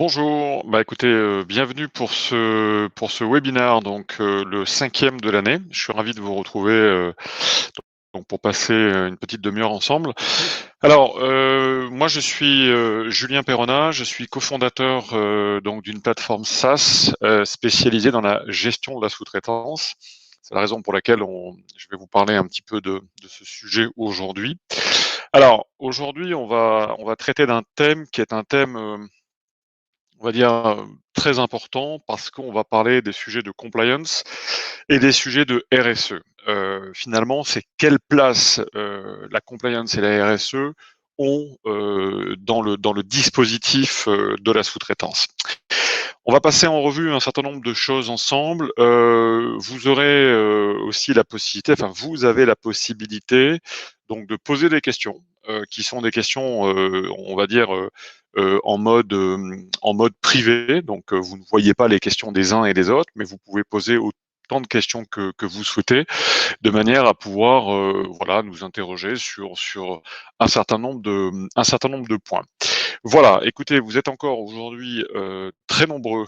Bonjour, écoutez, bienvenue pour ce webinaire, donc le 5e de l'année. Je suis ravi de vous retrouver donc pour passer une petite demi-heure ensemble. Alors, moi je suis Julien Perrona, je suis cofondateur donc d'une plateforme SaaS spécialisée dans la gestion de la sous-traitance. C'est la raison pour laquelle je vais vous parler un petit peu de ce sujet aujourd'hui. Alors, aujourd'hui, on va traiter d'un thème qui est un thème on va dire, très important parce qu'on va parler des sujets de compliance et des sujets de RSE. Finalement, c'est quelle place la compliance et la RSE ont dans le dispositif de la sous-traitance. On va passer en revue un certain nombre de choses ensemble. Vous aurez aussi la possibilité, enfin vous avez la possibilité donc de poser des questions qui sont des questions, on va dire, en mode privé. Donc vous ne voyez pas les questions des uns et des autres, mais vous pouvez poser autant de questions que vous souhaitez, de manière à pouvoir voilà, nous interroger sur un certain nombre de points. Voilà, écoutez, vous êtes encore aujourd'hui très nombreux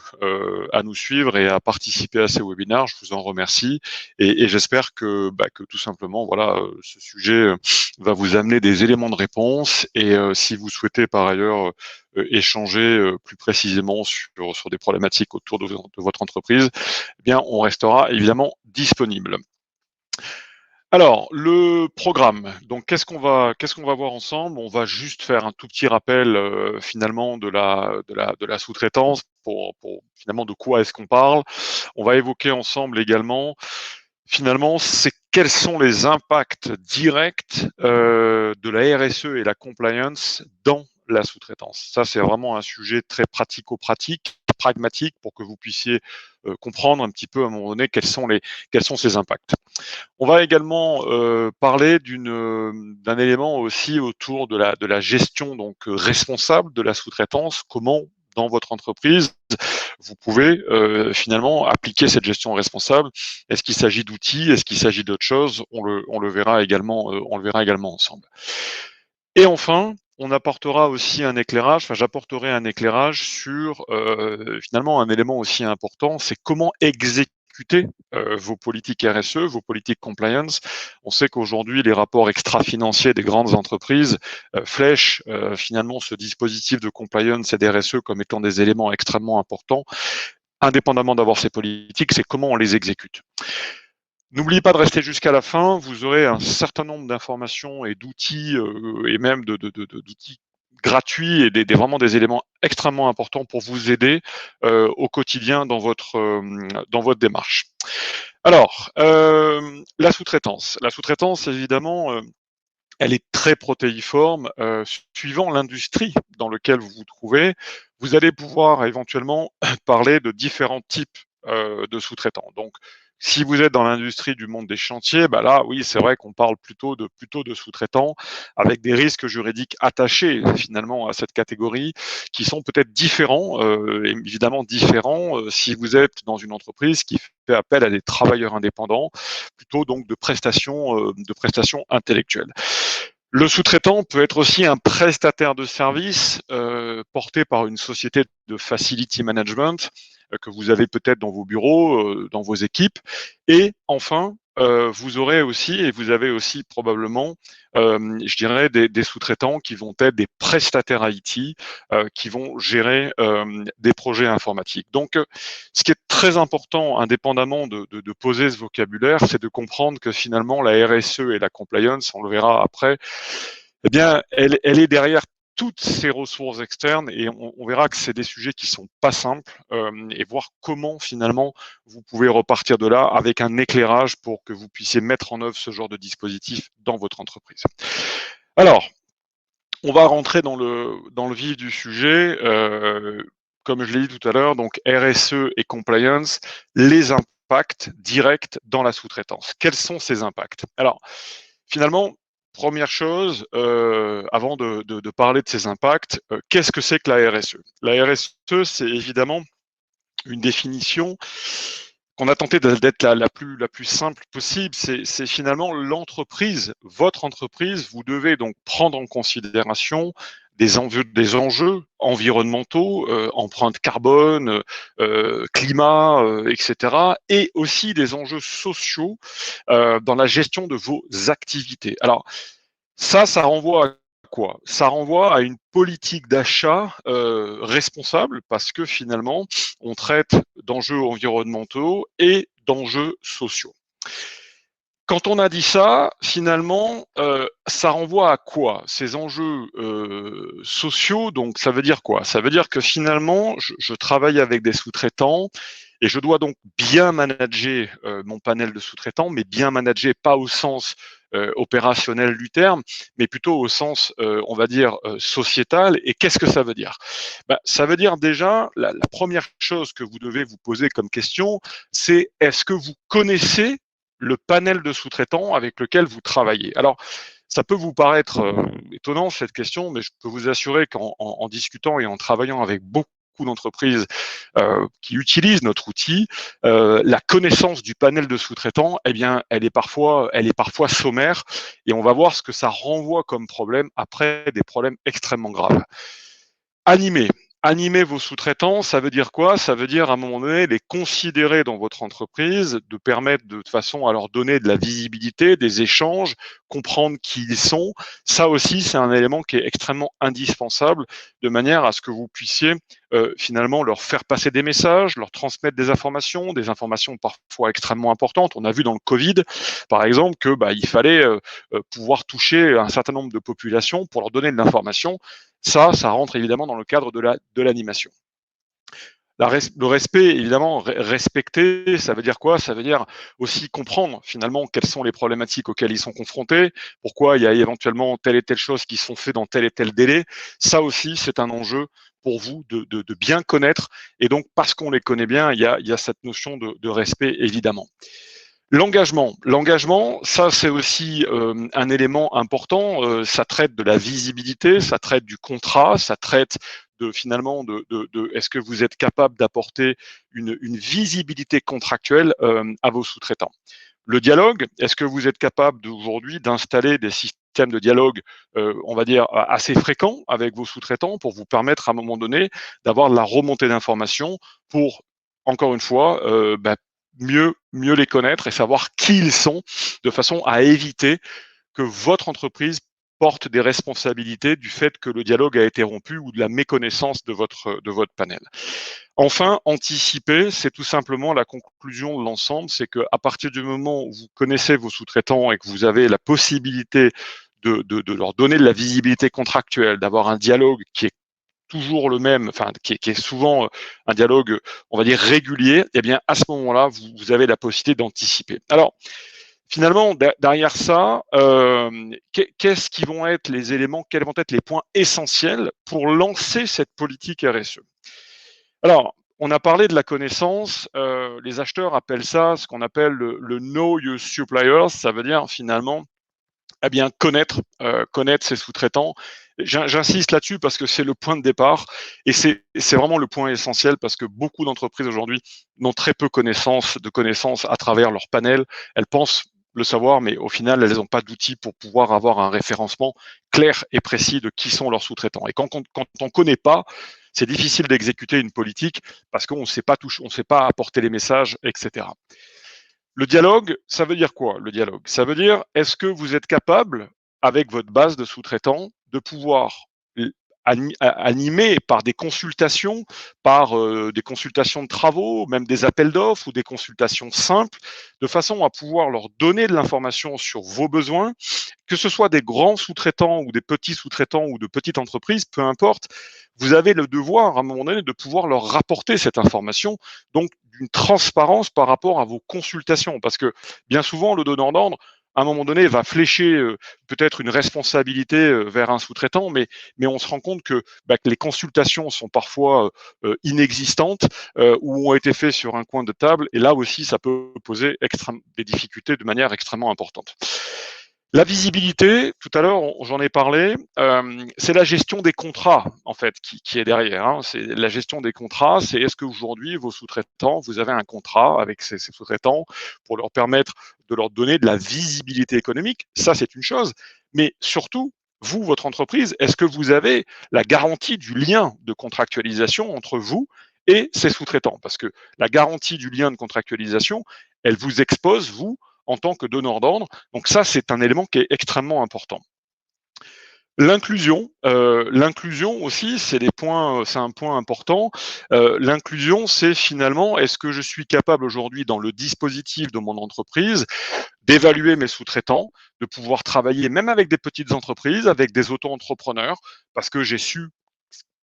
à nous suivre et à participer à ces webinaires. Je vous en remercie et j'espère que tout simplement, voilà, ce sujet va vous amener des éléments de réponse. Et si vous souhaitez par ailleurs échanger plus précisément sur des problématiques autour de votre entreprise, eh bien, on restera évidemment disponible. Alors, le programme. Donc, qu'est-ce qu'on va voir ensemble? On va juste faire un tout petit rappel finalement de la sous-traitance pour finalement de quoi est-ce qu'on parle. On va évoquer ensemble également finalement c'est quels sont les impacts directs de la RSE et la compliance dans la sous-traitance. Ça, c'est vraiment un sujet très pratico-pratique, pragmatique, pour que vous puissiez comprendre un petit peu à un moment donné quels sont ces impacts. On va également parler d'un élément aussi autour de la gestion donc responsable de la sous-traitance. Comment dans votre entreprise vous pouvez finalement appliquer cette gestion responsable. Est-ce qu'il s'agit d'outils? Est-ce qu'il s'agit d'autres choses? On le verra également. On le verra également ensemble. Et enfin, on apportera aussi un éclairage. Enfin, j'apporterai un éclairage sur finalement un élément aussi important, c'est comment exécuter vos politiques RSE, vos politiques compliance. On sait qu'aujourd'hui, les rapports extra-financiers des grandes entreprises flèchent finalement ce dispositif de compliance et d'RSE comme étant des éléments extrêmement importants. Indépendamment d'avoir ces politiques, c'est comment on les exécute. N'oubliez pas de rester jusqu'à la fin, vous aurez un certain nombre d'informations et d'outils, et même d'outils gratuits et vraiment des éléments extrêmement importants pour vous aider au quotidien dans votre démarche. Alors, la sous-traitance. La sous-traitance, évidemment, elle est très protéiforme. Suivant l'industrie dans laquelle vous vous trouvez, vous allez pouvoir éventuellement parler de différents types de sous-traitants. Donc, si vous êtes dans l'industrie du monde des chantiers, là, oui, c'est vrai qu'on parle plutôt de sous-traitants avec des risques juridiques attachés finalement à cette catégorie qui sont peut-être différents, évidemment différents si vous êtes dans une entreprise qui fait appel à des travailleurs indépendants, plutôt donc de prestations intellectuelles. Le sous-traitant peut être aussi un prestataire de service porté par une société de facility management que vous avez peut-être dans vos bureaux, dans vos équipes. Et enfin, vous aurez aussi, et vous avez aussi probablement, je dirais, des sous-traitants qui vont être des prestataires IT, qui vont gérer des projets informatiques. Donc, ce qui est très important, indépendamment de poser ce vocabulaire, c'est de comprendre que finalement, la RSE et la compliance, on le verra après, eh bien, elle est derrière toutes ces ressources externes et on verra que c'est des sujets qui sont pas simples et voir comment finalement vous pouvez repartir de là avec un éclairage pour que vous puissiez mettre en œuvre ce genre de dispositif dans votre entreprise. Alors, on va rentrer dans le vif du sujet. Comme je l'ai dit tout à l'heure, donc RSE et compliance, les impacts directs dans la sous-traitance. Quels sont ces impacts? Alors, finalement, première chose, avant de parler de ces impacts, qu'est-ce que c'est que la RSE? La RSE, c'est évidemment une définition qu'on a tenté d'être la plus simple possible. C'est finalement l'entreprise, votre entreprise, vous devez donc prendre en considération des enjeux environnementaux, empreinte carbone, climat, etc., et aussi des enjeux sociaux dans la gestion de vos activités. Alors ça renvoie à quoi? Ça renvoie à une politique d'achat responsable parce que finalement, on traite d'enjeux environnementaux et d'enjeux sociaux. Quand on a dit ça, finalement, ça renvoie à quoi? Ces enjeux sociaux, donc ça veut dire quoi? Ça veut dire que finalement, je travaille avec des sous-traitants et je dois donc bien manager mon panel de sous-traitants, mais bien manager pas au sens opérationnel du terme, mais plutôt au sens, on va dire, sociétal. Et qu'est-ce que ça veut dire? Bah, ça veut dire déjà, la première chose que vous devez vous poser comme question, c'est est-ce que vous connaissez le panel de sous-traitants avec lequel vous travaillez? Alors, ça peut vous paraître étonnant cette question, mais je peux vous assurer qu'en discutant et en travaillant avec beaucoup d'entreprises qui utilisent notre outil, la connaissance du panel de sous-traitants, eh bien, elle est parfois sommaire, et on va voir ce que ça renvoie comme problème après, des problèmes extrêmement graves. Animer. Animer vos sous-traitants, ça veut dire quoi? Ça veut dire, à un moment donné, les considérer dans votre entreprise, de permettre de toute façon à leur donner de la visibilité, des échanges, comprendre qui ils sont. Ça aussi, c'est un élément qui est extrêmement indispensable, de manière à ce que vous puissiez finalement leur faire passer des messages, leur transmettre des informations parfois extrêmement importantes. On a vu dans le Covid, par exemple, que il fallait pouvoir toucher un certain nombre de populations pour leur donner de l'information. Ça rentre évidemment dans le cadre de l'animation. Le respect, évidemment, respecter, ça veut dire quoi? Ça veut dire aussi comprendre finalement quelles sont les problématiques auxquelles ils sont confrontés, pourquoi il y a éventuellement telle et telle chose qui sont faites dans tel et tel délai. Ça aussi, c'est un enjeu pour vous de bien connaître. Et donc, parce qu'on les connaît bien, il y a cette notion de respect, évidemment. L'engagement, ça c'est aussi un élément important. Ça traite de la visibilité, ça traite du contrat, ça traite de finalement de est-ce que vous êtes capable d'apporter une visibilité contractuelle à vos sous-traitants. Le dialogue, est-ce que vous êtes capable aujourd'hui d'installer des systèmes de dialogue, on va dire assez fréquents avec vos sous-traitants pour vous permettre à un moment donné d'avoir de la remontée d'informations pour, encore une fois, mieux les connaître et savoir qui ils sont, de façon à éviter que votre entreprise porte des responsabilités du fait que le dialogue a été rompu ou de la méconnaissance de votre panel. Enfin, anticiper, c'est tout simplement la conclusion de l'ensemble, c'est qu'à partir du moment où vous connaissez vos sous-traitants et que vous avez la possibilité de leur donner de la visibilité contractuelle, d'avoir un dialogue qui est toujours le même, enfin qui est souvent un dialogue, on va dire régulier, eh bien à ce moment-là, vous avez la possibilité d'anticiper. Alors, finalement, derrière ça, qu'est-ce qui vont être les éléments, quels vont être les points essentiels pour lancer cette politique RSE? Alors, on a parlé de la connaissance, les acheteurs appellent ça ce qu'on appelle le Know Your Suppliers, ça veut dire finalement eh bien, connaître ses sous-traitants. J'insiste là-dessus parce que c'est le point de départ et c'est vraiment le point essentiel parce que beaucoup d'entreprises aujourd'hui n'ont très peu de connaissances à travers leur panel. Elles pensent le savoir, mais au final, elles n'ont pas d'outils pour pouvoir avoir un référencement clair et précis de qui sont leurs sous-traitants. Et quand on ne connaît pas, c'est difficile d'exécuter une politique parce qu'on ne sait pas toucher, on ne sait pas apporter les messages, etc. Le dialogue, ça veut dire quoi, le dialogue? Ça veut dire, est-ce que vous êtes capable, avec votre base de sous-traitants, de pouvoir animer par des consultations, par des consultations de travaux, même des appels d'offres ou des consultations simples, de façon à pouvoir leur donner de l'information sur vos besoins, que ce soit des grands sous-traitants ou des petits sous-traitants ou de petites entreprises, peu importe, vous avez le devoir, à un moment donné, de pouvoir leur rapporter cette information, donc d'une transparence par rapport à vos consultations. Parce que bien souvent, le donneur d'ordre, à un moment donné, va flécher peut-être une responsabilité vers un sous-traitant, mais on se rend compte que les consultations sont parfois inexistantes ou ont été faites sur un coin de table. Et là aussi, ça peut poser des difficultés de manière extrêmement importante. La visibilité, tout à l'heure, j'en ai parlé, c'est la gestion des contrats, en fait, qui est derrière. Hein. C'est la gestion des contrats, c'est est-ce qu'aujourd'hui, vos sous-traitants, vous avez un contrat avec ces sous-traitants pour leur permettre de leur donner de la visibilité économique. Ça, c'est une chose. Mais surtout, vous, votre entreprise, est-ce que vous avez la garantie du lien de contractualisation entre vous et ces sous-traitants? Parce que la garantie du lien de contractualisation, elle vous expose, vous, en tant que donneur d'ordre. Donc ça, c'est un élément qui est extrêmement important. L'inclusion aussi, c'est un point important. L'inclusion, c'est finalement, est-ce que je suis capable aujourd'hui dans le dispositif de mon entreprise d'évaluer mes sous-traitants, de pouvoir travailler même avec des petites entreprises, avec des auto-entrepreneurs, parce que j'ai su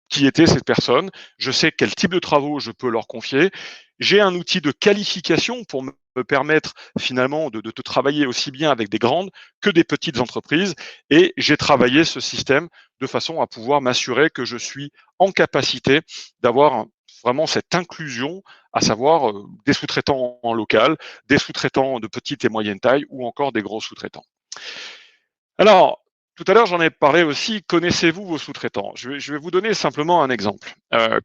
qui était cette personne, je sais quel type de travaux je peux leur confier, j'ai un outil de qualification pour me permettre finalement de travailler aussi bien avec des grandes que des petites entreprises, et j'ai travaillé ce système de façon à pouvoir m'assurer que je suis en capacité d'avoir vraiment cette inclusion, à savoir des sous-traitants en local, des sous-traitants de petite et moyenne taille ou encore des gros sous-traitants. Alors, tout à l'heure, j'en ai parlé aussi, connaissez-vous vos sous-traitants? Je vais vous donner simplement un exemple.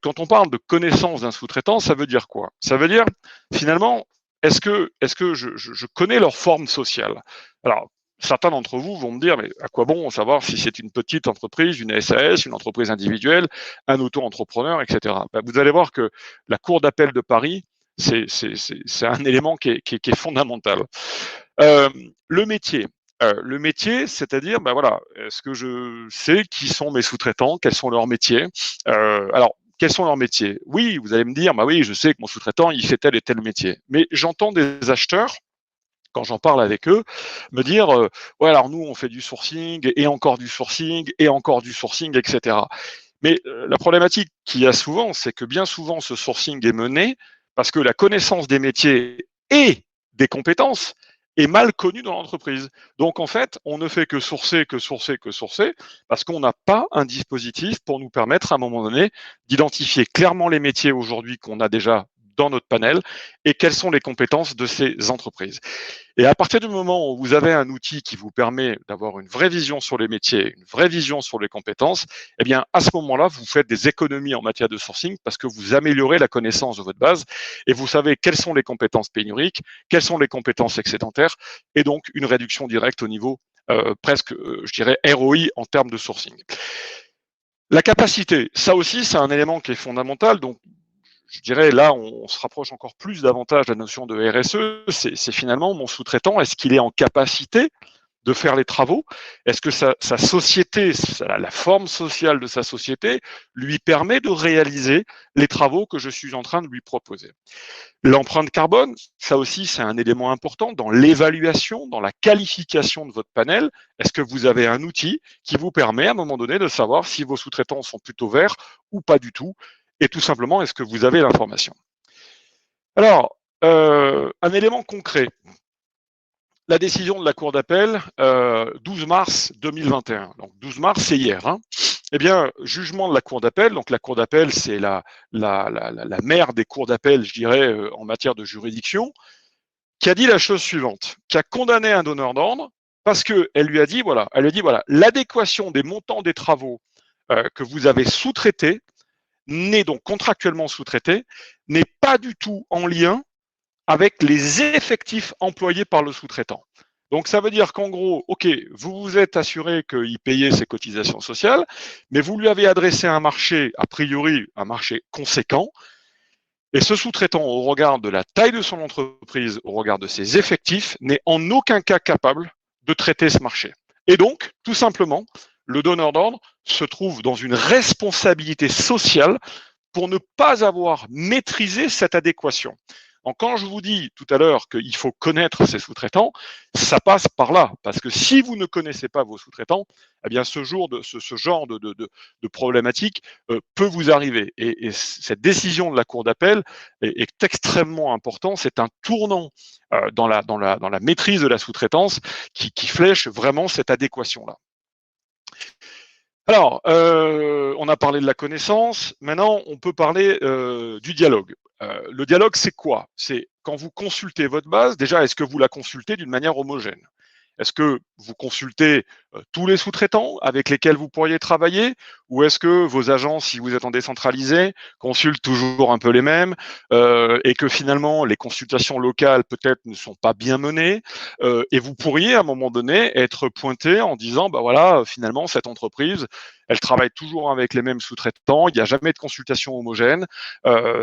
Quand on parle de connaissance d'un sous-traitant, ça veut dire quoi? Ça veut dire, finalement, est-ce que je connais leur forme sociale? Alors, certains d'entre vous vont me dire, mais à quoi bon savoir si c'est une petite entreprise, une SAS, une entreprise individuelle, un auto-entrepreneur, etc. Ben, vous allez voir que la Cour d'appel de Paris, c'est un élément qui est fondamental. Euh, le métier. Le métier, c'est-à-dire, ben voilà, est-ce que je sais qui sont mes sous-traitants, quels sont leurs métiers? Alors, quels sont leurs métiers? Oui, vous allez me dire, bah oui, je sais que mon sous-traitant, il fait tel et tel métier. Mais j'entends des acheteurs, quand j'en parle avec eux, me dire, ouais, alors nous, on fait du sourcing, et encore du sourcing, et encore du sourcing, etc. Mais la problématique qu'il y a souvent, c'est que bien souvent, ce sourcing est mené parce que la connaissance des métiers et des compétences est mal connue dans l'entreprise. Donc en fait, on ne fait que sourcer, que sourcer, que sourcer, parce qu'on n'a pas un dispositif pour nous permettre à un moment donné d'identifier clairement les métiers aujourd'hui qu'on a déjà dans notre panel et quelles sont les compétences de ces entreprises. Et à partir du moment où vous avez un outil qui vous permet d'avoir une vraie vision sur les métiers, une vraie vision sur les compétences, eh bien, à ce moment-là, vous faites des économies en matière de sourcing parce que vous améliorez la connaissance de votre base et vous savez quelles sont les compétences pénuriques, quelles sont les compétences excédentaires et donc une réduction directe au niveau presque, je dirais, ROI en termes de sourcing. La capacité, ça aussi, c'est un élément qui est fondamental. Donc, je dirais là, on se rapproche encore plus davantage de la notion de RSE. C'est finalement mon sous-traitant, est-ce qu'il est en capacité de faire les travaux? Est-ce que sa société, la forme sociale de sa société, lui permet de réaliser les travaux que je suis en train de lui proposer? L'empreinte carbone, ça aussi, c'est un élément important dans l'évaluation, dans la qualification de votre panel. Est-ce que vous avez un outil qui vous permet à un moment donné de savoir si vos sous-traitants sont plutôt verts ou pas du tout? Et tout simplement, est-ce que vous avez l'information? Alors, un élément concret. La décision de la Cour d'appel, 12 mars 2021. Donc 12 mars, c'est hier. Hein. Eh bien, jugement de la Cour d'appel. Donc la Cour d'appel, c'est la mère des cours d'appel, je dirais, en matière de juridiction, qui a dit la chose suivante, qui a condamné un donneur d'ordre parce qu'elle lui a dit, voilà, l'adéquation des montants des travaux que vous avez sous-traités, n'est donc contractuellement sous-traités, n'est pas du tout en lien avec les effectifs employés par le sous-traitant. Donc ça veut dire qu'en gros, ok, vous vous êtes assuré qu'il payait ses cotisations sociales, mais vous lui avez adressé un marché, a priori un marché conséquent, et ce sous-traitant, au regard de la taille de son entreprise, au regard de ses effectifs, n'est en aucun cas capable de traiter ce marché. Et donc, tout simplement, le donneur d'ordre se trouve dans une responsabilité sociale pour ne pas avoir maîtrisé cette adéquation. Donc, quand je vous dis tout à l'heure qu'il faut connaître ses sous-traitants, ça passe par là. Parce que si vous ne connaissez pas vos sous-traitants, eh bien, ce genre de problématique peut vous arriver. Et cette décision de la Cour d'appel est extrêmement importante. C'est un tournant dans la maîtrise de la sous-traitance qui flèche vraiment cette adéquation-là. Alors, on a parlé de la connaissance. Maintenant, on peut parler du dialogue. Le dialogue, c'est quoi? C'est quand vous consultez votre base, déjà, est-ce que vous la consultez d'une manière homogène? Est-ce que vous consultez tous les sous-traitants avec lesquels vous pourriez travailler, ou est-ce que vos agents, si vous êtes en décentralisé, consultent toujours un peu les mêmes, et que finalement les consultations locales peut-être ne sont pas bien menées, et vous pourriez à un moment donné être pointé en disant bah voilà, finalement cette entreprise, elle travaille toujours avec les mêmes sous-traitants, il n'y a jamais de consultation homogène,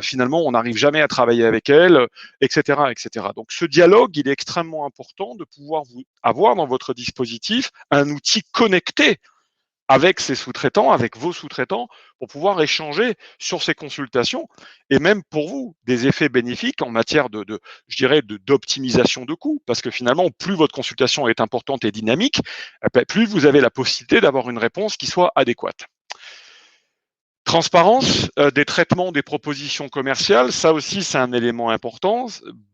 finalement on n'arrive jamais à travailler avec elle, etc., etc. Donc ce dialogue, il est extrêmement important de pouvoir vous avoir dans votre dispositif un outil connecté avec ses sous-traitants, avec vos sous-traitants, pour pouvoir échanger sur ces consultations et même pour vous, des effets bénéfiques en matière je dirais, d'optimisation de coûts. Parce que finalement, plus votre consultation est importante et dynamique, plus vous avez la possibilité d'avoir une réponse qui soit adéquate. Transparence des traitements des propositions commerciales, ça aussi c'est un élément important.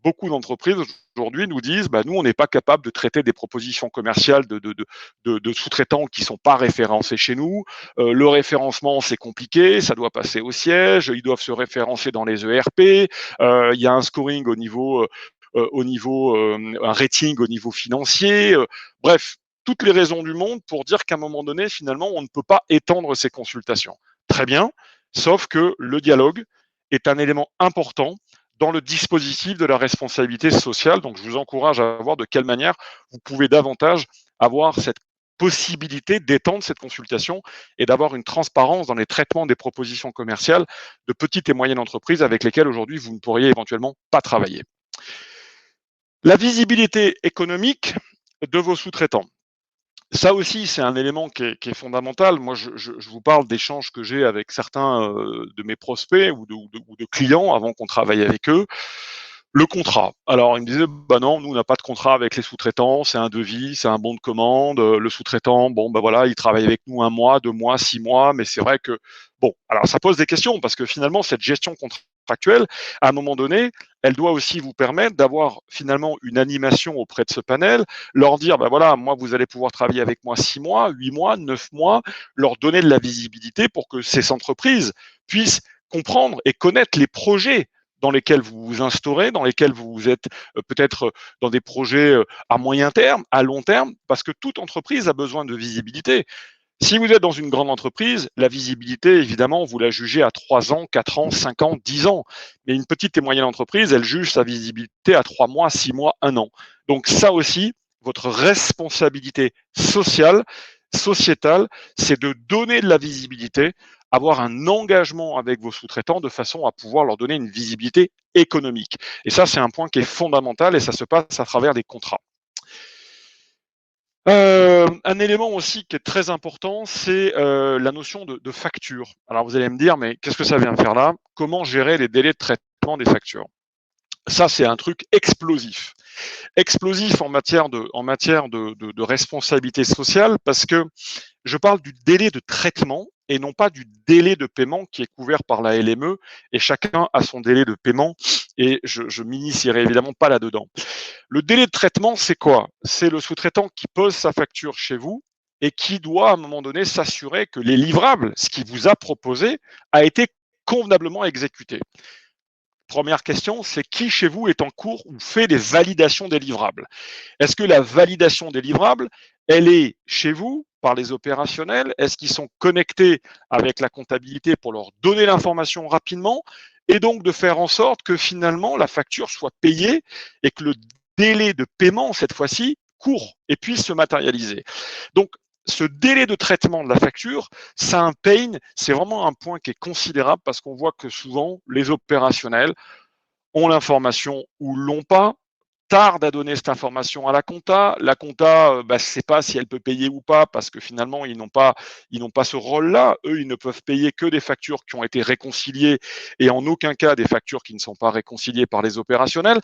Beaucoup d'entreprises aujourd'hui nous disent nous on n'est pas capable de traiter des propositions commerciales de sous-traitants qui sont pas référencés chez nous. Le référencement c'est compliqué, ça doit passer au siège, ils doivent se référencer dans les ERP, il y a un scoring un rating au niveau financier, bref, toutes les raisons du monde pour dire qu'à un moment donné, finalement, on ne peut pas étendre ces consultations. Très bien, sauf que le dialogue est un élément important dans le dispositif de la responsabilité sociale. Donc, je vous encourage à voir de quelle manière vous pouvez davantage avoir cette possibilité d'étendre cette consultation et d'avoir une transparence dans les traitements des propositions commerciales de petites et moyennes entreprises avec lesquelles aujourd'hui vous ne pourriez éventuellement pas travailler. La visibilité économique de vos sous-traitants. Ça aussi, c'est un élément qui est fondamental. Moi, je vous parle d'échanges que j'ai avec certains de mes prospects ou de clients avant qu'on travaille avec eux. Le contrat. Alors, ils me disaient, bah non, nous, on n'a pas de contrat avec les sous-traitants, c'est un devis, c'est un bon de commande. Le sous-traitant, bon, bah voilà, il travaille avec nous 1 mois, 2 mois, 6 mois, mais c'est vrai que, bon, alors ça pose des questions parce que finalement, cette gestion contractuelle, à un moment donné, elle doit aussi vous permettre d'avoir finalement une animation auprès de ce panel, leur dire, bah voilà, moi, vous allez pouvoir travailler avec moi 6 mois, 8 mois, 9 mois, leur donner de la visibilité pour que ces entreprises puissent comprendre et connaître les projets dans lesquels vous vous instaurez, dans lesquels vous êtes peut-être dans des projets à moyen terme, à long terme, parce que toute entreprise a besoin de visibilité. Si vous êtes dans une grande entreprise, la visibilité, évidemment, vous la jugez à 3 ans, 4 ans, 5 ans, 10 ans. Mais une petite et moyenne entreprise, elle juge sa visibilité à 3 mois, 6 mois, 1 an. Donc ça aussi, votre responsabilité sociale, sociétale, c'est de donner de la visibilité, avoir un engagement avec vos sous-traitants de façon à pouvoir leur donner une visibilité économique. Et ça, c'est un point qui est fondamental et ça se passe à travers des contrats. Un élément aussi qui est très important, c'est la notion de facture. Alors vous allez me dire, mais qu'est-ce que ça vient faire là? Comment gérer les délais de traitement des factures? Ça, c'est un truc explosif. Explosif en matière de responsabilité sociale, parce que je parle du délai de traitement et non pas du délai de paiement qui est couvert par la LME, et chacun a son délai de paiement, et je m'initierai évidemment pas là-dedans. Le délai de traitement, c'est quoi? C'est le sous-traitant qui pose sa facture chez vous et qui doit à un moment donné s'assurer que les livrables, ce qu'il vous a proposé, a été convenablement exécuté. Première question, c'est qui chez vous est en cours ou fait des validations des livrables? Est-ce que la validation des livrables, elle est chez vous par les opérationnels? Est-ce qu'ils sont connectés avec la comptabilité pour leur donner l'information rapidement et donc de faire en sorte que finalement la facture soit payée et que le délai de paiement, cette fois-ci, court et puisse se matérialiser? Donc, ce délai de traitement de la facture, ça un pain, c'est vraiment un point qui est considérable parce qu'on voit que souvent les opérationnels ont l'information ou l'ont pas, tardent à donner cette information à la compta. La compta, ne sait pas si elle peut payer ou pas parce que finalement ils n'ont pas ce rôle-là. Eux, ils ne peuvent payer que des factures qui ont été réconciliées et en aucun cas des factures qui ne sont pas réconciliées par les opérationnels.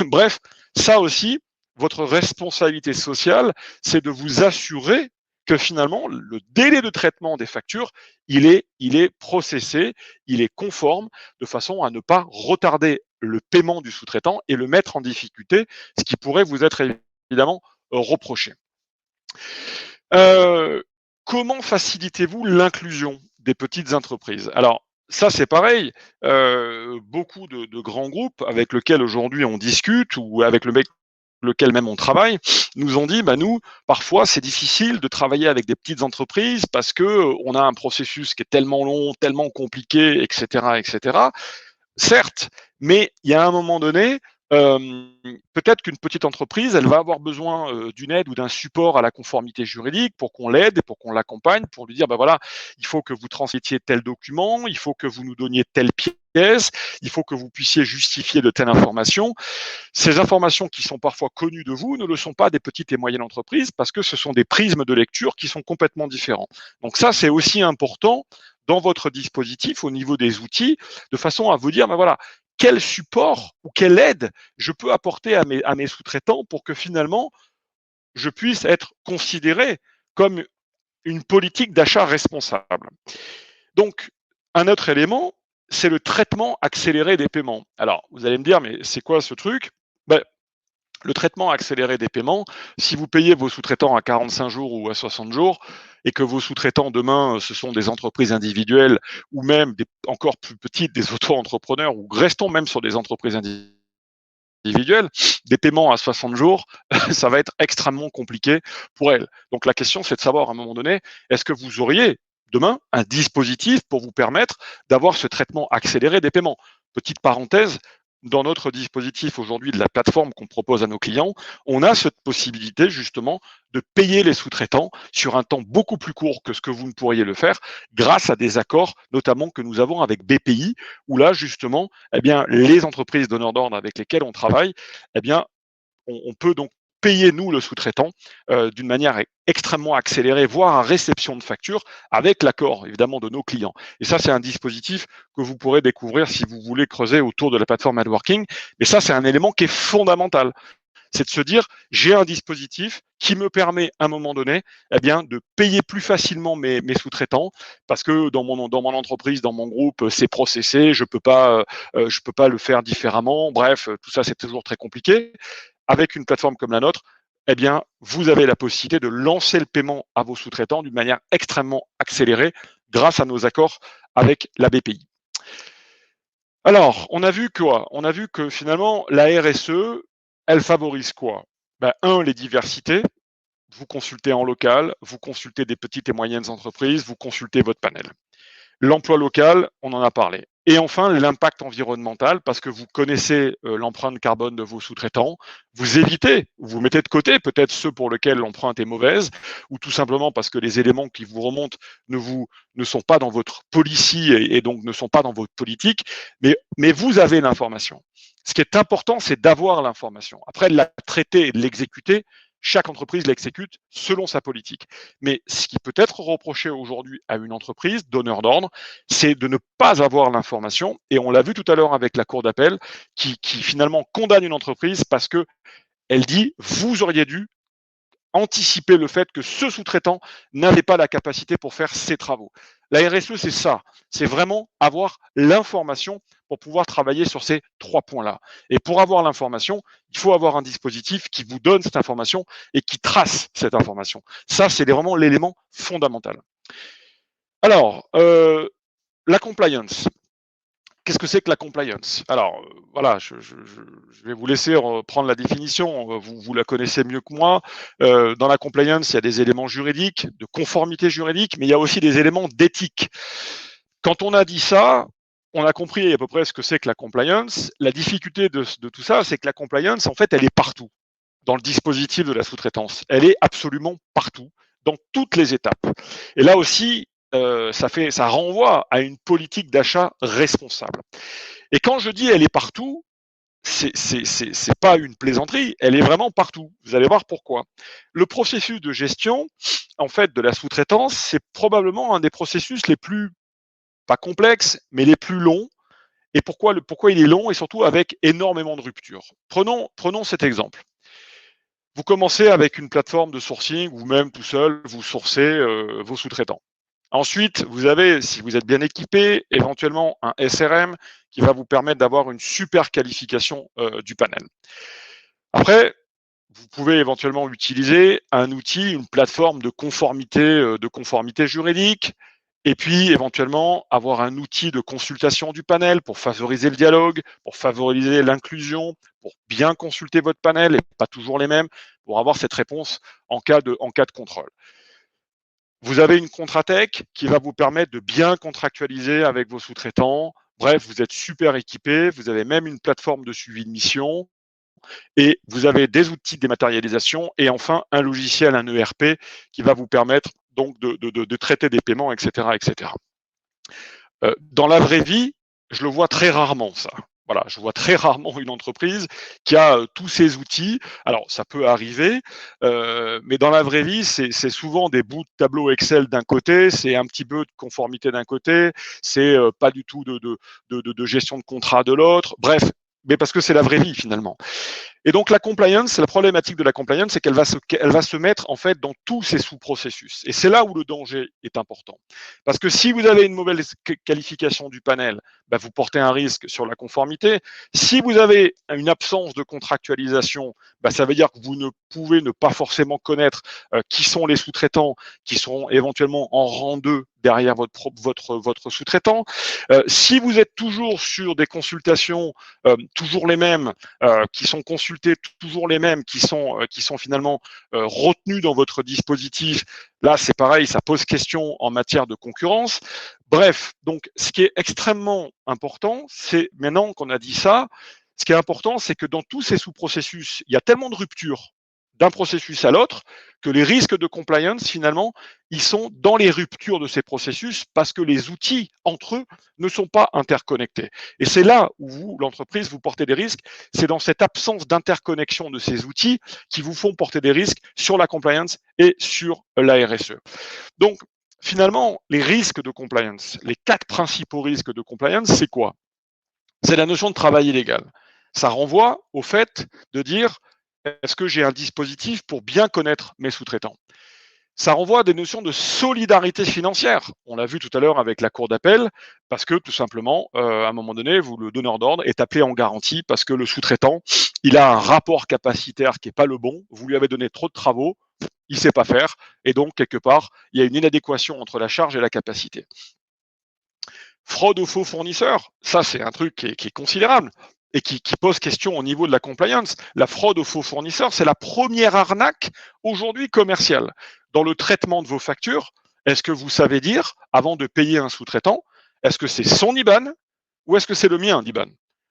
Bref, ça aussi, votre responsabilité sociale, c'est de vous assurer que finalement le délai de traitement des factures, il est processé, il est conforme, de façon à ne pas retarder le paiement du sous-traitant et le mettre en difficulté, ce qui pourrait vous être évidemment reproché. Comment facilitez-vous l'inclusion des petites entreprises? Alors, ça, c'est pareil. Beaucoup de grands groupes avec lesquels aujourd'hui on discute ou avec lequel même on travaille, nous ont dit, bah nous, parfois, c'est difficile de travailler avec des petites entreprises parce que on a un processus qui est tellement long, tellement compliqué, etc., etc. Certes, mais il y a un moment donné, peut-être qu'une petite entreprise, elle va avoir besoin d'une aide ou d'un support à la conformité juridique pour qu'on l'aide et pour qu'on l'accompagne, pour lui dire, bah voilà, il faut que vous transmettiez tel document, il faut que vous nous donniez telle pièce, il faut que vous puissiez justifier de telle information. Ces informations qui sont parfois connues de vous ne le sont pas des petites et moyennes entreprises parce que ce sont des prismes de lecture qui sont complètement différents. Donc ça, c'est aussi important dans votre dispositif au niveau des outils, de façon à vous dire, ben voilà, quel support ou quelle aide je peux apporter à mes sous-traitants pour que finalement je puisse être considéré comme une politique d'achat responsable. Donc, un autre élément, c'est le traitement accéléré des paiements. Alors, vous allez me dire, mais c'est quoi ce truc? Ben, le traitement accéléré des paiements, si vous payez vos sous-traitants à 45 jours ou à 60 jours, et que vos sous-traitants demain, ce sont des entreprises individuelles ou même encore plus petites, des auto-entrepreneurs, ou restons même sur des entreprises individuelles, des paiements à 60 jours, ça va être extrêmement compliqué pour elles. Donc la question, c'est de savoir à un moment donné, est-ce que vous auriez demain un dispositif pour vous permettre d'avoir ce traitement accéléré des paiements? Petite parenthèse, dans notre dispositif aujourd'hui de la plateforme qu'on propose à nos clients, on a cette possibilité justement de payer les sous-traitants sur un temps beaucoup plus court que ce que vous ne pourriez le faire grâce à des accords notamment que nous avons avec BPI où là justement, eh bien, les entreprises donneurs d'ordre avec lesquelles on travaille, eh bien, on peut donc payer, nous, le sous-traitant, d'une manière extrêmement accélérée, voire à réception de facture, avec l'accord, évidemment, de nos clients. Et ça, c'est un dispositif que vous pourrez découvrir si vous voulez creuser autour de la plateforme AdWorking. Mais ça, c'est un élément qui est fondamental. C'est de se dire, j'ai un dispositif qui me permet, à un moment donné, eh bien, de payer plus facilement mes sous-traitants, parce que dans mon entreprise, dans mon groupe, c'est processé, je peux pas le faire différemment. Bref, tout ça, c'est toujours très compliqué. Avec une plateforme comme la nôtre, eh bien, vous avez la possibilité de lancer le paiement à vos sous-traitants d'une manière extrêmement accélérée grâce à nos accords avec la BPI. Alors, on a vu quoi? On a vu que finalement, la RSE, elle favorise quoi? Ben, les diversités. Vous consultez en local, vous consultez des petites et moyennes entreprises, vous consultez votre panel. L'emploi local, on en a parlé. Et enfin, l'impact environnemental, parce que vous connaissez l'empreinte carbone de vos sous-traitants, vous évitez, vous mettez de côté peut-être ceux pour lesquels l'empreinte est mauvaise, ou tout simplement parce que les éléments qui vous remontent ne sont pas dans votre policy et donc ne sont pas dans votre politique, mais vous avez l'information. Ce qui est important, c'est d'avoir l'information. Après, de la traiter et de l'exécuter, chaque entreprise l'exécute selon sa politique. Mais ce qui peut être reproché aujourd'hui à une entreprise, donneur d'ordre, c'est de ne pas avoir l'information. Et on l'a vu tout à l'heure avec la cour d'appel, qui finalement condamne une entreprise parce que elle dit vous auriez dû anticiper le fait que ce sous-traitant n'avait pas la capacité pour faire ses travaux. La RSE, c'est ça. C'est vraiment avoir l'information pour pouvoir travailler sur ces 3 points-là. Et pour avoir l'information, il faut avoir un dispositif qui vous donne cette information et qui trace cette information. Ça, c'est vraiment l'élément fondamental. Alors, la compliance. Qu'est-ce que c'est que la compliance? Alors, voilà, je vais vous laisser prendre la définition, vous la connaissez mieux que moi. Dans la compliance, il y a des éléments juridiques, de conformité juridique, mais il y a aussi des éléments d'éthique. Quand on a dit ça, on a compris à peu près ce que c'est que la compliance. La difficulté de tout ça, c'est que la compliance, en fait, elle est partout dans le dispositif de la sous-traitance. Elle est absolument partout, dans toutes les étapes. Et là aussi, ça renvoie à une politique d'achat responsable. Et quand je dis elle est partout, c'est pas une plaisanterie, elle est vraiment partout. Vous allez voir pourquoi. Le processus de gestion, en fait, de la sous-traitance, c'est probablement un des processus les plus, pas complexes, mais les plus longs. Et pourquoi il est long et surtout avec énormément de ruptures. Prenons cet exemple. Vous commencez avec une plateforme de sourcing ou même tout seul, vous sourcez vos sous-traitants. Ensuite, vous avez, si vous êtes bien équipé, éventuellement un SRM qui va vous permettre d'avoir une super qualification du panel. Après, vous pouvez éventuellement utiliser un outil, une plateforme de conformité juridique. Et puis, éventuellement, avoir un outil de consultation du panel pour favoriser le dialogue, pour favoriser l'inclusion, pour bien consulter votre panel et pas toujours les mêmes, pour avoir cette réponse en cas de contrôle. Vous avez une Contratech qui va vous permettre de bien contractualiser avec vos sous-traitants. Bref, vous êtes super équipé, vous avez même une plateforme de suivi de mission et vous avez des outils de dématérialisation et enfin un logiciel, un ERP qui va vous permettre donc de traiter des paiements, etc., etc. Dans la vraie vie, je le vois très rarement, ça. Voilà, je vois très rarement une entreprise qui a tous ces outils. Alors, ça peut arriver, mais dans la vraie vie, c'est souvent des bouts de tableau Excel d'un côté, c'est un petit peu de conformité d'un côté, c'est pas du tout de gestion de contrat de l'autre. Bref, mais parce que c'est la vraie vie finalement. Et donc la compliance, la problématique de la compliance, c'est qu'elle va se mettre en fait dans tous ces sous-processus. Et c'est là où le danger est important. Parce que si vous avez une mauvaise qualification du panel, bah, vous portez un risque sur la conformité. Si vous avez une absence de contractualisation, bah, ça veut dire que vous ne pouvez ne pas forcément connaître qui sont les sous-traitants qui seront éventuellement en rang 2 derrière votre sous-traitant. Si vous êtes toujours sur des consultations, toujours les mêmes, qui sont consultés, toujours les mêmes, qui sont finalement retenus dans votre dispositif. Là, c'est pareil, ça pose question en matière de concurrence. Bref, donc ce qui est extrêmement important, c'est maintenant qu'on a dit ça, ce qui est important, c'est que dans tous ces sous-processus, il y a tellement de ruptures d'un processus à l'autre que les risques de compliance, finalement, ils sont dans les ruptures de ces processus parce que les outils entre eux ne sont pas interconnectés. Et c'est là où vous, l'entreprise, vous portez des risques. C'est dans cette absence d'interconnexion de ces outils qui vous font porter des risques sur la compliance et sur la RSE. Donc, finalement, les risques de compliance, les 4 principaux risques de compliance, c'est quoi? C'est la notion de travail illégal. Ça renvoie au fait de dire, est-ce que j'ai un dispositif pour bien connaître mes sous-traitants? Ça renvoie à des notions de solidarité financière. On l'a vu tout à l'heure avec la cour d'appel, parce que tout simplement, à un moment donné, le donneur d'ordre est appelé en garantie parce que le sous-traitant, il a un rapport capacitaire qui n'est pas le bon, vous lui avez donné trop de travaux, il ne sait pas faire, et donc quelque part, il y a une inadéquation entre la charge et la capacité. Fraude aux faux fournisseurs, ça c'est un truc qui est considérable et qui pose question au niveau de la compliance. La fraude aux faux fournisseurs, c'est la première arnaque aujourd'hui commerciale. Dans le traitement de vos factures, est-ce que vous savez dire, avant de payer un sous-traitant, est-ce que c'est son IBAN ou est-ce que c'est le mien d'IBAN?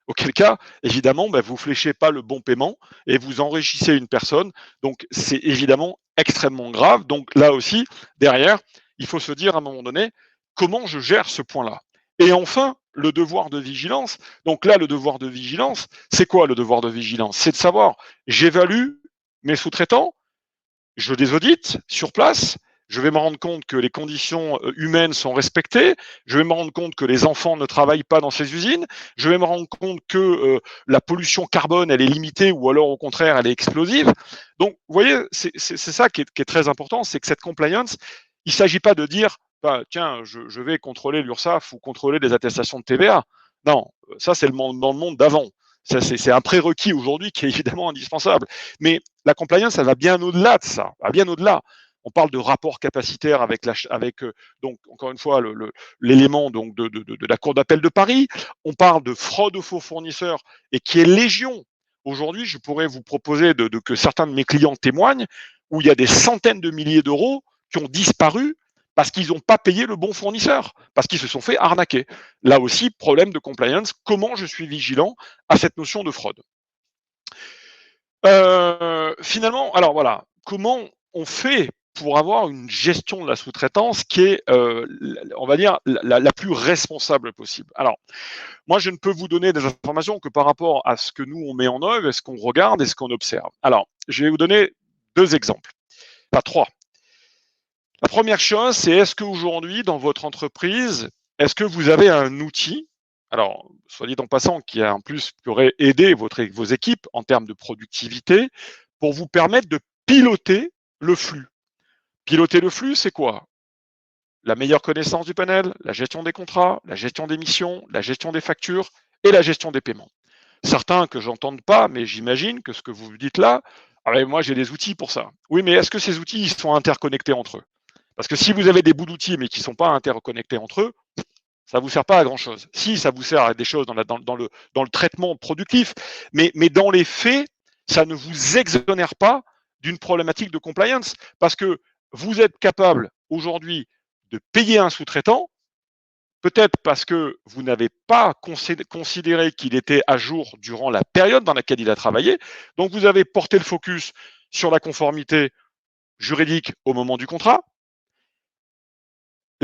Auquel cas, évidemment, vous ne fléchez pas le bon paiement et vous enrichissez une personne. Donc, c'est évidemment extrêmement grave. Donc, là aussi, derrière, il faut se dire à un moment donné, comment je gère ce point-là? Et enfin, le devoir de vigilance. Donc là, le devoir de vigilance, c'est quoi le devoir de vigilance? C'est de savoir, j'évalue mes sous-traitants, je les audite sur place, je vais me rendre compte que les conditions humaines sont respectées, je vais me rendre compte que les enfants ne travaillent pas dans ces usines, je vais me rendre compte que la pollution carbone, elle est limitée ou alors au contraire, elle est explosive. Donc, vous voyez, c'est ça qui est très important, c'est que cette compliance, il ne s'agit pas de dire, bah, tiens, je vais contrôler l'URSSAF ou contrôler des attestations de TVA. Non, ça c'est dans le monde d'avant. C'est un prérequis aujourd'hui qui est évidemment indispensable. Mais la compliance, elle va bien au-delà de ça, va bien au-delà. On parle de rapport capacitaire avec donc encore une fois l'élément donc de la Cour d'appel de Paris. On parle de fraude aux faux fournisseurs et qui est légion. Aujourd'hui, je pourrais vous proposer que certains de mes clients témoignent où il y a des centaines de milliers d'euros qui ont disparu parce qu'ils n'ont pas payé le bon fournisseur, parce qu'ils se sont fait arnaquer. Là aussi, problème de compliance. Comment je suis vigilant à cette notion de fraude? Finalement, alors voilà, comment on fait pour avoir une gestion de la sous-traitance qui est, on va dire, la plus responsable possible? Alors, moi, je ne peux vous donner des informations que par rapport à ce que nous, on met en œuvre, et ce qu'on regarde et ce qu'on observe. Alors, je vais vous donner 2 exemples, pas 3. La première chose, c'est est-ce qu'aujourd'hui, dans votre entreprise, est-ce que vous avez un outil, alors, soit dit en passant, qui en plus pourrait aider vos équipes en termes de productivité, pour vous permettre de piloter le flux. Piloter le flux, c'est quoi? La meilleure connaissance du panel, la gestion des contrats, la gestion des missions, la gestion des factures et la gestion des paiements. Certains que j'entende pas, mais j'imagine que ce que vous dites là, moi j'ai des outils pour ça. Oui, mais est-ce que ces outils ils sont interconnectés entre eux? Parce que si vous avez des bouts d'outils mais qui ne sont pas interconnectés entre eux, ça ne vous sert pas à grand-chose. Si, ça vous sert à des choses dans le traitement productif, mais dans les faits, ça ne vous exonère pas d'une problématique de compliance, parce que vous êtes capable aujourd'hui de payer un sous-traitant, peut-être parce que vous n'avez pas considéré qu'il était à jour durant la période dans laquelle il a travaillé, donc vous avez porté le focus sur la conformité juridique au moment du contrat.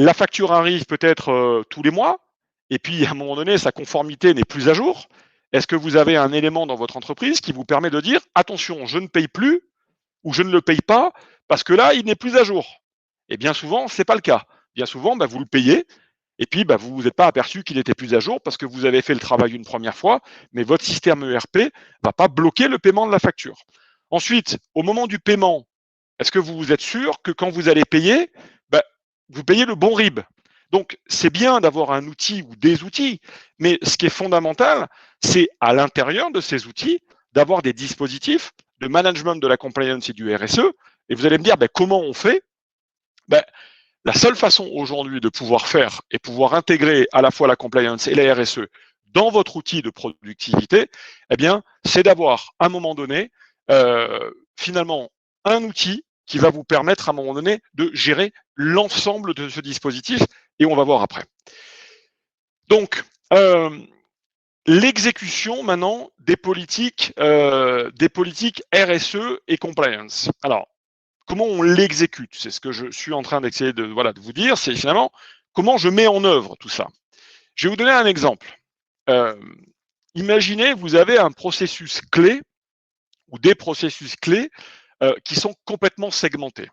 La facture arrive peut-être tous les mois, et puis à un moment donné, sa conformité n'est plus à jour. Est-ce que vous avez un élément dans votre entreprise qui vous permet de dire attention, je ne paye plus ou je ne le paye pas parce que là, il n'est plus à jour? Et bien souvent, ce n'est pas le cas. Bien souvent, vous le payez et puis vous vous êtes pas aperçu qu'il était plus à jour parce que vous avez fait le travail une première fois, mais votre système ERP va pas bloquer le paiement de la facture. Ensuite, au moment du paiement, est-ce que vous êtes sûr que quand vous allez payer, vous payez le bon RIB? Donc, c'est bien d'avoir un outil ou des outils, mais ce qui est fondamental, c'est à l'intérieur de ces outils d'avoir des dispositifs de management de la compliance et du RSE. Et vous allez me dire, comment on fait? La seule façon aujourd'hui de pouvoir faire et pouvoir intégrer à la fois la compliance et la RSE dans votre outil de productivité, c'est d'avoir à un moment donné, finalement, un outil qui va vous permettre à un moment donné de gérer l'ensemble de ce dispositif, et on va voir après. Donc, l'exécution maintenant des politiques RSE et compliance. Alors, comment on l'exécute? C'est ce que je suis en train d'essayer de vous dire, c'est finalement comment je mets en œuvre tout ça. Je vais vous donner un exemple. Imaginez, vous avez un processus clé ou des processus clés qui sont complètement segmentés,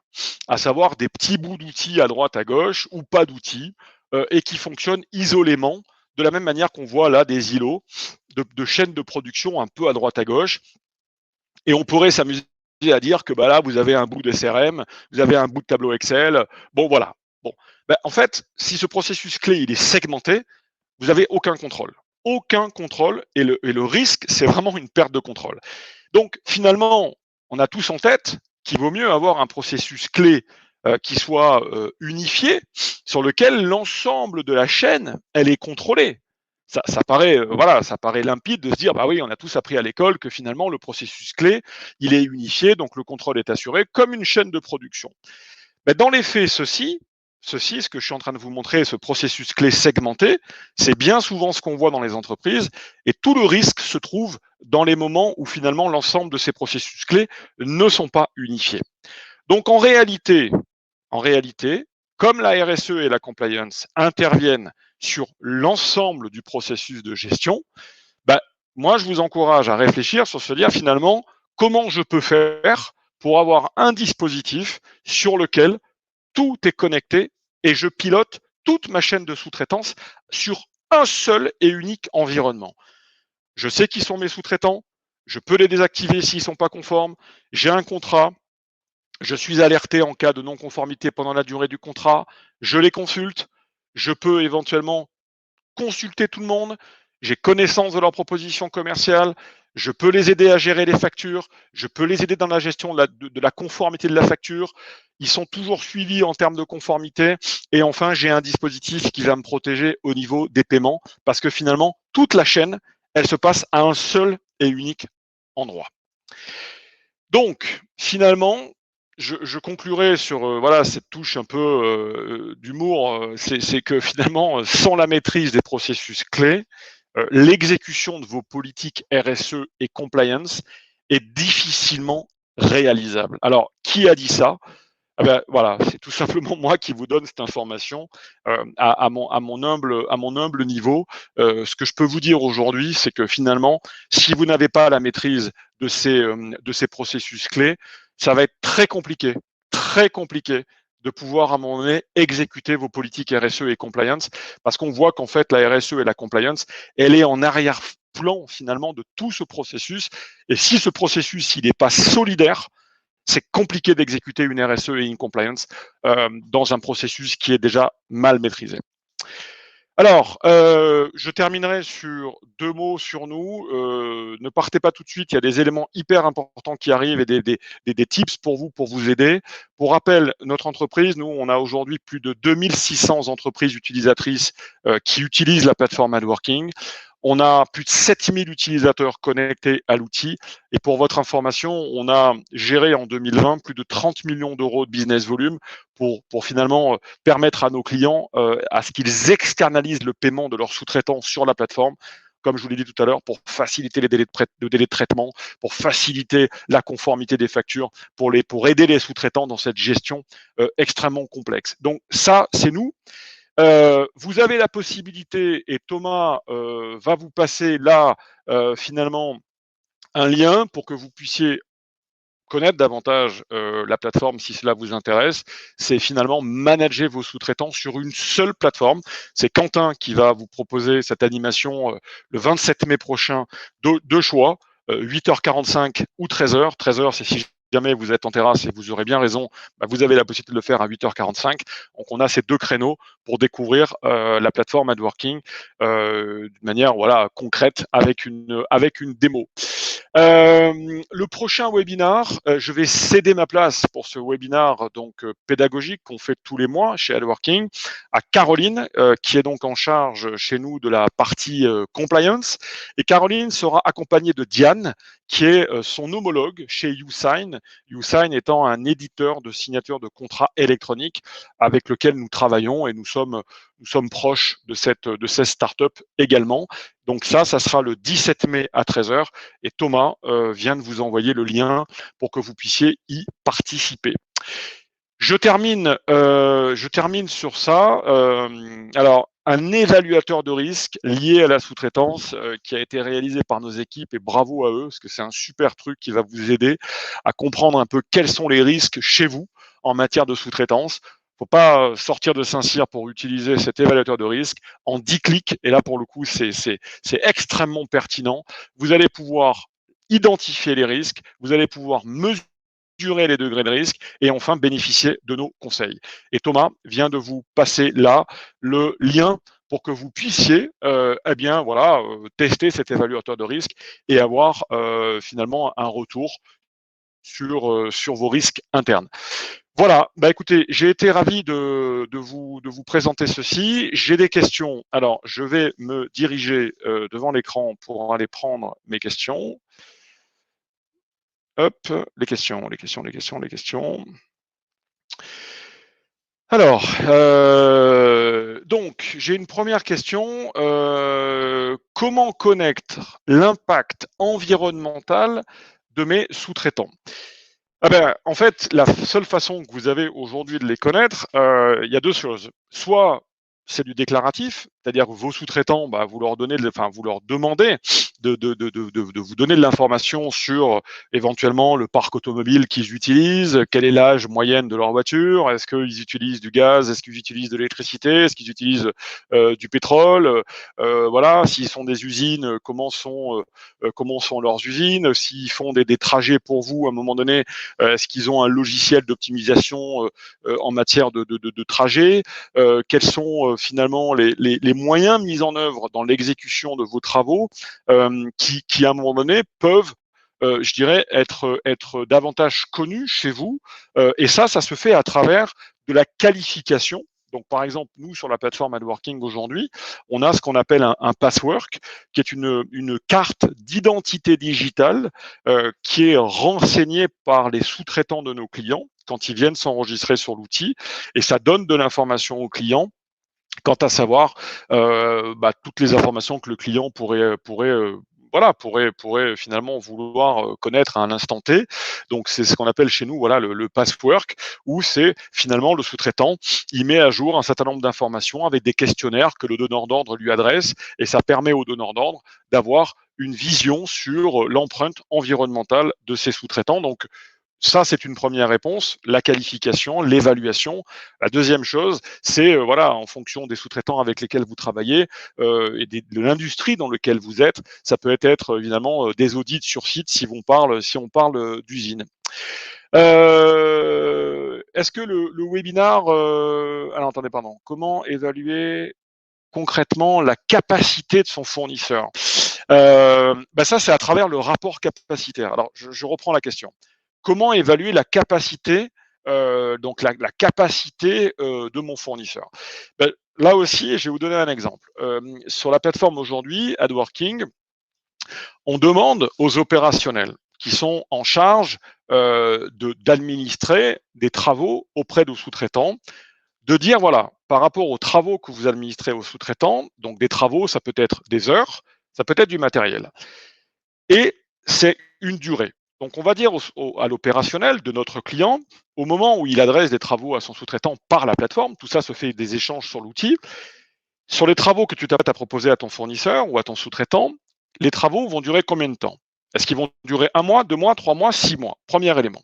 à savoir des petits bouts d'outils à droite, à gauche, ou pas d'outils, et qui fonctionnent isolément, de la même manière qu'on voit là des îlots de chaînes de production un peu à droite, à gauche. Et on pourrait s'amuser à dire que là, vous avez un bout de CRM, vous avez un bout de tableau Excel. Bon, voilà. Bon. En fait, si ce processus clé il est segmenté, vous n'avez aucun contrôle. Aucun contrôle, et le risque, c'est vraiment une perte de contrôle. Donc, finalement, on a tous en tête qu'il vaut mieux avoir un processus clé qui soit unifié, sur lequel l'ensemble de la chaîne, elle est contrôlée. Ça paraît, ça paraît limpide de se dire, oui, on a tous appris à l'école que finalement, le processus clé, il est unifié, donc le contrôle est assuré, comme une chaîne de production. Dans les faits, ce que je suis en train de vous montrer, ce processus clé segmenté, c'est bien souvent ce qu'on voit dans les entreprises, et tout le risque se trouve dans les moments où finalement l'ensemble de ces processus clés ne sont pas unifiés. Donc en réalité, comme la RSE et la compliance interviennent sur l'ensemble du processus de gestion, moi je vous encourage à réfléchir sur se dire finalement comment je peux faire pour avoir un dispositif sur lequel tout est connecté et je pilote toute ma chaîne de sous-traitance sur un seul et unique environnement. Je sais qui sont mes sous-traitants, je peux les désactiver s'ils ne sont pas conformes, j'ai un contrat, je suis alerté en cas de non-conformité pendant la durée du contrat, je les consulte, je peux éventuellement consulter tout le monde, j'ai connaissance de leurs propositions commerciales, je peux les aider à gérer les factures, je peux les aider dans la gestion de la conformité de la facture, ils sont toujours suivis en termes de conformité, et enfin j'ai un dispositif qui va me protéger au niveau des paiements, parce que finalement toute la chaîne, elle se passe à un seul et unique endroit. Donc finalement, je conclurai sur cette touche un peu d'humour, c'est que finalement, sans la maîtrise des processus clés, l'exécution de vos politiques RSE et compliance est difficilement réalisable. Alors, qui a dit ça? C'est tout simplement moi qui vous donne cette information à mon humble niveau. Ce que je peux vous dire aujourd'hui, c'est que finalement, si vous n'avez pas la maîtrise de ces processus clés, ça va être très compliqué de pouvoir à un moment donné exécuter vos politiques RSE et compliance, parce qu'on voit qu'en fait la RSE et la compliance, elle est en arrière-plan finalement de tout ce processus. Et si ce processus il n'est pas solidaire, c'est compliqué d'exécuter une RSE et une compliance dans un processus qui est déjà mal maîtrisé. Alors, je terminerai sur 2 mots sur nous. Ne partez pas tout de suite, il y a des éléments hyper importants qui arrivent et des tips pour vous aider. Pour rappel, notre entreprise, nous, on a aujourd'hui plus de 2 600 entreprises utilisatrices qui utilisent la plateforme AdWorking. On a plus de 7 000 utilisateurs connectés à l'outil. Et pour votre information, on a géré en 2020 plus de 30 millions d'euros de business volume pour finalement permettre à nos clients à ce qu'ils externalisent le paiement de leurs sous-traitants sur la plateforme, comme je vous l'ai dit tout à l'heure, pour faciliter les délais de traitement, pour faciliter la conformité des factures, pour aider les sous-traitants dans cette gestion extrêmement complexe. Donc ça, c'est nous. Vous avez la possibilité, et Thomas va vous passer là finalement un lien pour que vous puissiez connaître davantage la plateforme si cela vous intéresse. C'est finalement manager vos sous-traitants sur une seule plateforme. C'est Quentin qui va vous proposer cette animation le 27 mai prochain, deux choix, 8h45 ou 13h. 13h, c'est si jamais vous êtes en terrasse et vous aurez bien raison, bah, vous avez la possibilité de le faire à 8h45. Donc on a ces 2 créneaux pour découvrir la plateforme AdWorking d'une manière voilà, concrète avec une démo. Le prochain webinar, je vais céder ma place pour ce webinar donc pédagogique qu'on fait tous les mois chez AdWorking à Caroline, qui est donc en charge chez nous de la partie compliance. Et Caroline sera accompagnée de Diane, qui est son homologue chez YouSign. YouSign étant un éditeur de signature de contrats électroniques avec lequel nous travaillons et nous sommes proches de cette start-up également. Donc ça sera le 17 mai à 13h et Thomas vient de vous envoyer le lien pour que vous puissiez y participer. Je termine sur ça. Alors, un évaluateur de risque lié à la sous-traitance qui a été réalisé par nos équipes et bravo à eux parce que c'est un super truc qui va vous aider à comprendre un peu quels sont les risques chez vous en matière de sous-traitance. Il ne faut pas sortir de Saint-Cyr pour utiliser cet évaluateur de risque en 10 clics. Et là, pour le coup, c'est extrêmement pertinent. Vous allez pouvoir identifier les risques, vous allez pouvoir mesurer les degrés de risque et enfin bénéficier de nos conseils. Et Thomas vient de vous passer là le lien pour que vous puissiez eh bien, voilà, tester cet évaluateur de risque et avoir finalement un retour sur vos risques internes. Voilà, bah écoutez, j'ai été ravi de vous présenter ceci. J'ai des questions. Alors, je vais me diriger devant l'écran pour aller prendre mes questions. Hop, les questions. Alors, donc, j'ai une première question. Comment connaître l'impact environnemental de mes sous-traitants? Ah ben, en fait, la seule façon que vous avez aujourd'hui de les connaître, il y a 2 choses. Soit c'est du déclaratif, c'est-à-dire que vos sous-traitants, bah, vous leur demandez de vous donner de l'information sur éventuellement le parc automobile qu'ils utilisent, quel est l'âge moyenne de leur voiture, est-ce qu'ils utilisent du gaz, est-ce qu'ils utilisent de l'électricité, est-ce qu'ils utilisent du pétrole, voilà, s'ils sont des usines, comment sont leurs usines, s'ils font des trajets pour vous à un moment donné, est-ce qu'ils ont un logiciel d'optimisation en matière de trajet, quels sont finalement les moyens mis en œuvre dans l'exécution de vos travaux qui à un moment donné peuvent je dirais être davantage connus chez vous et ça se fait à travers de la qualification. Donc, par exemple, nous, sur la plateforme AdWorking aujourd'hui, on a ce qu'on appelle un passwork, qui est une carte d'identité digitale qui est renseignée par les sous-traitants de nos clients quand ils viennent s'enregistrer sur l'outil. Et ça donne de l'information aux clients quant à savoir toutes les informations que le client pourrait finalement vouloir connaître à un instant T. Donc c'est ce qu'on appelle chez nous voilà le passwork, où c'est finalement le sous-traitant, il met à jour un certain nombre d'informations avec des questionnaires que le donneur d'ordre lui adresse, et ça permet au donneur d'ordre d'avoir une vision sur l'empreinte environnementale de ses sous-traitants. Donc ça, c'est une première réponse, la qualification, l'évaluation. La deuxième chose, c'est voilà, en fonction des sous-traitants avec lesquels vous travaillez et de l'industrie dans laquelle vous êtes, ça peut être évidemment des audits sur site si on parle d'usine. Est-ce que le webinar alors attendez, pardon. Comment évaluer concrètement la capacité de son fournisseur? Ça, c'est à travers le rapport capacitaire. Alors, je reprends la question. Comment évaluer la capacité, donc la capacité de mon fournisseur? Là aussi, je vais vous donner un exemple. Sur la plateforme aujourd'hui, AdWorking, on demande aux opérationnels qui sont en charge d'administrer des travaux auprès de sous-traitants, de dire, voilà, par rapport aux travaux que vous administrez aux sous-traitants, donc des travaux, ça peut être des heures, ça peut être du matériel. Et c'est une durée. Donc on va dire à l'opérationnel de notre client, au moment où il adresse des travaux à son sous-traitant par la plateforme, tout ça se fait des échanges sur l'outil, sur les travaux que tu t'apprêtes à proposer à ton fournisseur ou à ton sous-traitant, les travaux vont durer combien de temps? Est-ce qu'ils vont durer 1 mois, 2 mois, 3 mois, 6 mois? Premier élément.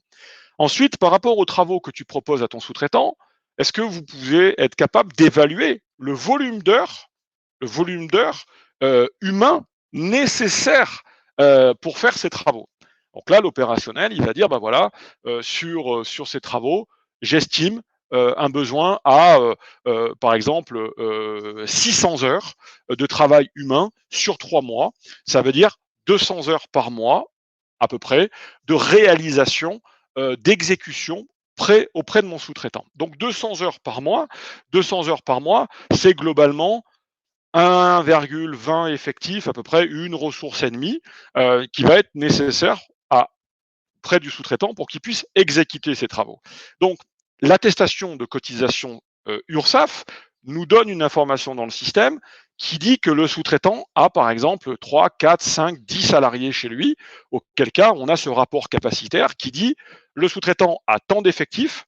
Ensuite, par rapport aux travaux que tu proposes à ton sous-traitant, est-ce que vous pouvez être capable d'évaluer le volume d'heures humain nécessaire pour faire ces travaux? Donc là, l'opérationnel, il va dire, voilà, sur ces travaux, j'estime un besoin à, par exemple, 600 heures de travail humain sur 3 mois. Ça veut dire 200 heures par mois, à peu près, de réalisation, d'exécution auprès de mon sous-traitant. Donc 200 heures par mois, 200 heures par mois, c'est globalement 1,20 effectif, à peu près une ressource et demie, qui va être nécessaire près du sous-traitant pour qu'il puisse exécuter ses travaux. Donc, l'attestation de cotisation URSSAF nous donne une information dans le système qui dit que le sous-traitant a, par exemple, 3, 4, 5, 10 salariés chez lui, auquel cas, on a ce rapport capacitaire qui dit le sous-traitant a tant d'effectifs,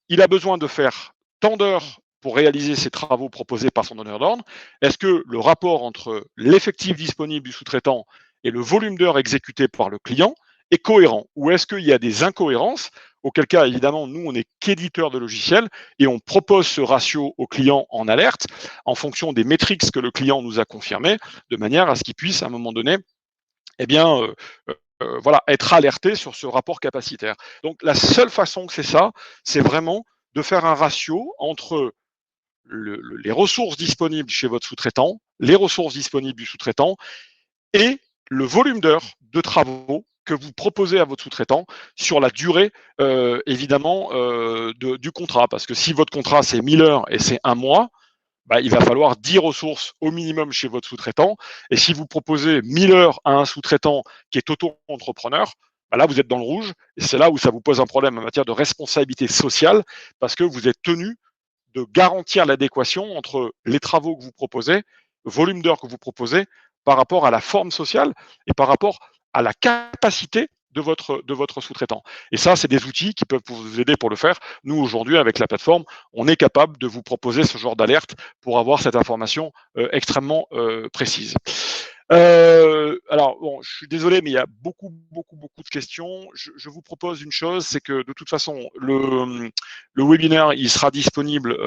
il a besoin de faire tant d'heures pour réaliser ses travaux proposés par son donneur d'ordre. Est-ce que le rapport entre l'effectif disponible du sous-traitant et le volume d'heures exécuté par le client est cohérent? Ou est-ce qu'il y a des incohérences? Auquel cas, évidemment, nous, on n'est qu'éditeur de logiciels et on propose ce ratio au client en alerte en fonction des métriques que le client nous a confirmées, de manière à ce qu'il puisse, à un moment donné, être alerté sur ce rapport capacitaire. Donc, la seule façon que c'est ça, c'est vraiment de faire un ratio entre les ressources disponibles chez votre sous-traitant, les ressources disponibles du sous-traitant et le volume d'heures de travaux que vous proposez à votre sous-traitant sur la durée, évidemment, du contrat. Parce que si votre contrat, c'est 1000 heures et c'est 1 mois, il va falloir 10 ressources au minimum chez votre sous-traitant. Et si vous proposez 1000 heures à un sous-traitant qui est auto-entrepreneur, là, vous êtes dans le rouge. Et c'est là où ça vous pose un problème en matière de responsabilité sociale parce que vous êtes tenu de garantir l'adéquation entre les travaux que vous proposez, le volume d'heures que vous proposez, par rapport à la forme sociale et par rapport à la capacité de votre sous-traitant. Et ça, c'est des outils qui peuvent vous aider pour le faire. Nous, aujourd'hui, avec la plateforme, on est capable de vous proposer ce genre d'alerte pour avoir cette information extrêmement précise. Alors, bon, je suis désolé, mais il y a beaucoup de questions. Je vous propose une chose, c'est que de toute façon, le webinaire, il sera disponible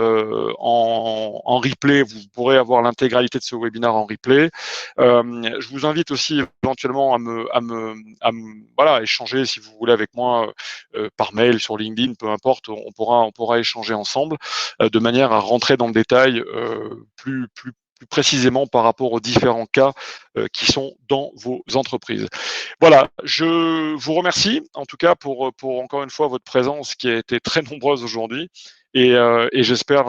en replay. Vous pourrez avoir l'intégralité de ce webinaire en replay. Je vous invite aussi éventuellement à échanger si vous voulez avec moi par mail, sur LinkedIn, peu importe. On pourra échanger ensemble de manière à rentrer dans le détail plus précisément par rapport aux différents cas qui sont dans vos entreprises. Voilà, je vous remercie en tout cas pour encore une fois votre présence qui a été très nombreuse aujourd'hui et j'espère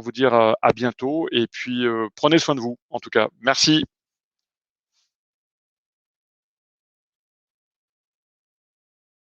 vous dire à bientôt et puis prenez soin de vous en tout cas. Merci.